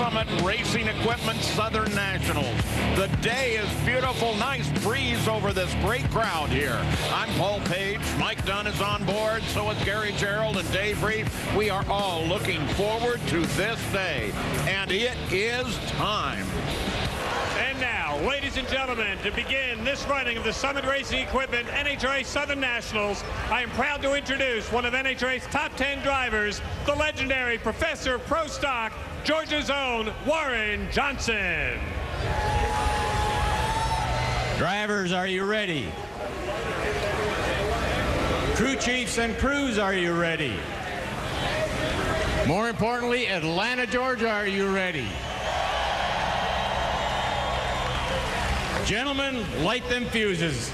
Summit Racing Equipment Southern Nationals. The day is beautiful. Nice breeze over this great crowd here. I'm Paul Page. Mike Dunn is on board. So is Gary Gerald and Dave Reeve. We are all looking forward to this day. And it is time. And now, ladies and gentlemen, to begin this running of the Summit Racing Equipment NHRA Southern Nationals, I am proud to introduce one of NHRA's top 10 drivers, the legendary Professor of Pro Stock, Georgia's own Warren Johnson. Drivers, are you ready? Crew chiefs and crews, are you ready? More importantly, Atlanta, Georgia, are you ready? Gentlemen, light them fuses.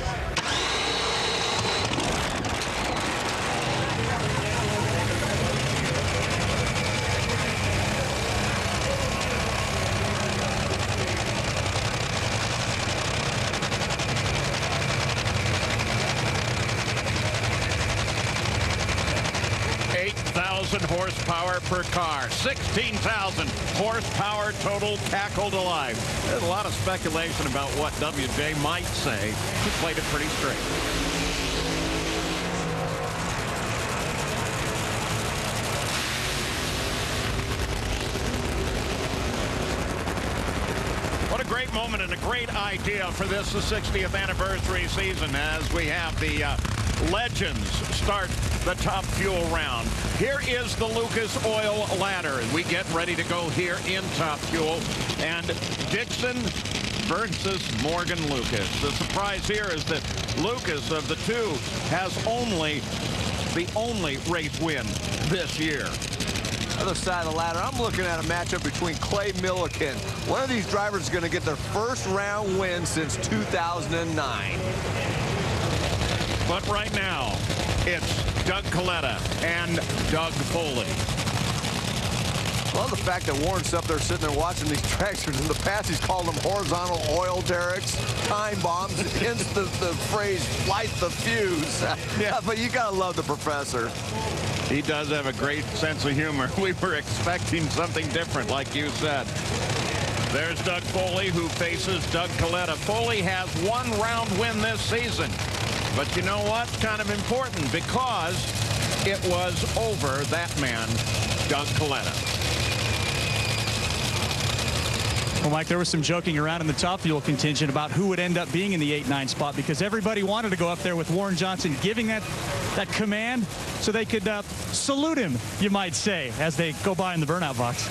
8,000 horsepower per car, 16,000 horsepower total tackled alive. There's a lot of speculation about what WJ might say. He played it pretty straight. What a great moment and a great idea for this, the 60th anniversary season, as we have the legends start the Top Fuel round. Here is the Lucas Oil Ladder. We get ready to go here in Top Fuel. And Dixon versus Morgan Lucas. The surprise here is that Lucas, of the two, has the only race win this year. Other side of the ladder, I'm looking at a matchup between Clay Milliken. One of these drivers is going to get their first round win since 2009. But right now, it's DougKalitta and Doug Foley. I love the fact that Warren's up there sitting there watching these tractors. In the past, he's called them horizontal oil derricks, time bombs, hence the phrase, light the fuse. Yeah, but you got to love the professor. He does have a great sense of humor. We were expecting something different, like you said. There's Doug Foley, who faces DougKalitta. Foley has one round win this season. But you know what? Kind of important, because it was over that man, DougKalitta. Well, Mike, there was some joking around in the Top Fuel contingent about who would end up being in the 8-9 spot, because everybody wanted to go up there with Warren Johnson giving that command so they could salute him, you might say, as they go by in the burnout box.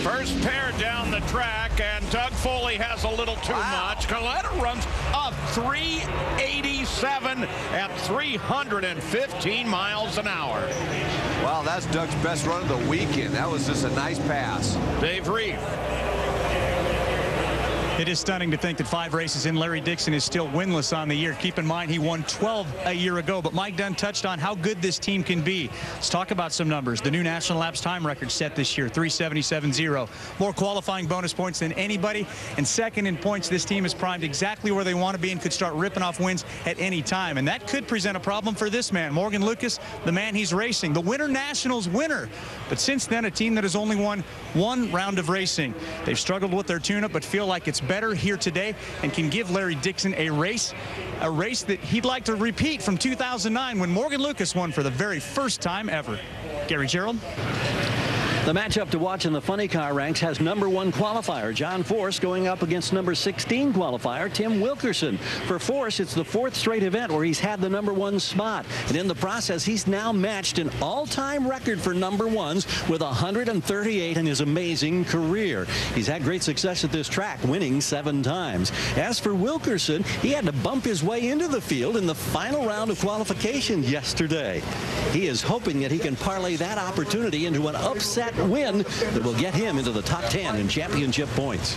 First pair down the track, and Doug Foley has a little too much. Kaletta runs a 387 at 315 miles an hour. Wow, that's Doug's best run of the weekend. That was just a nice pass. Dave Reeve. It is stunning to think that 5 races in, Larry Dixon is still winless on the year. Keep in mind, he won 12 a year ago. But Mike Dunn touched on how good this team can be. Let's talk about some numbers. The new national laps time record set this year, 377.0. More qualifying bonus points than anybody. And second in points, this team is primed exactly where they want to be and could start ripping off wins at any time. And that could present a problem for this man, Morgan Lucas, the man he's racing, the Winter Nationals winner. But since then, a team that has only won one round of racing. They've struggled with their tune-up, but feel like it's better here today and can give Larry Dixon a race that he'd like to repeat from 2009 when Morgan Lucas won for the very first time ever. Gary Gerald. The matchup to watch in the funny car ranks has #1 qualifier John Force going up against #16 qualifier Tim Wilkerson. For Force, it's the 4th straight event where he's had the #1 spot. And in the process, he's now matched an all-time record for #1s with 138 in his amazing career. He's had great success at this track, winning 7 times. As for Wilkerson, he had to bump his way into the field in the final round of qualification yesterday. He is hoping that he can parlay that opportunity into an upset win that will get him into the top 10 in championship points.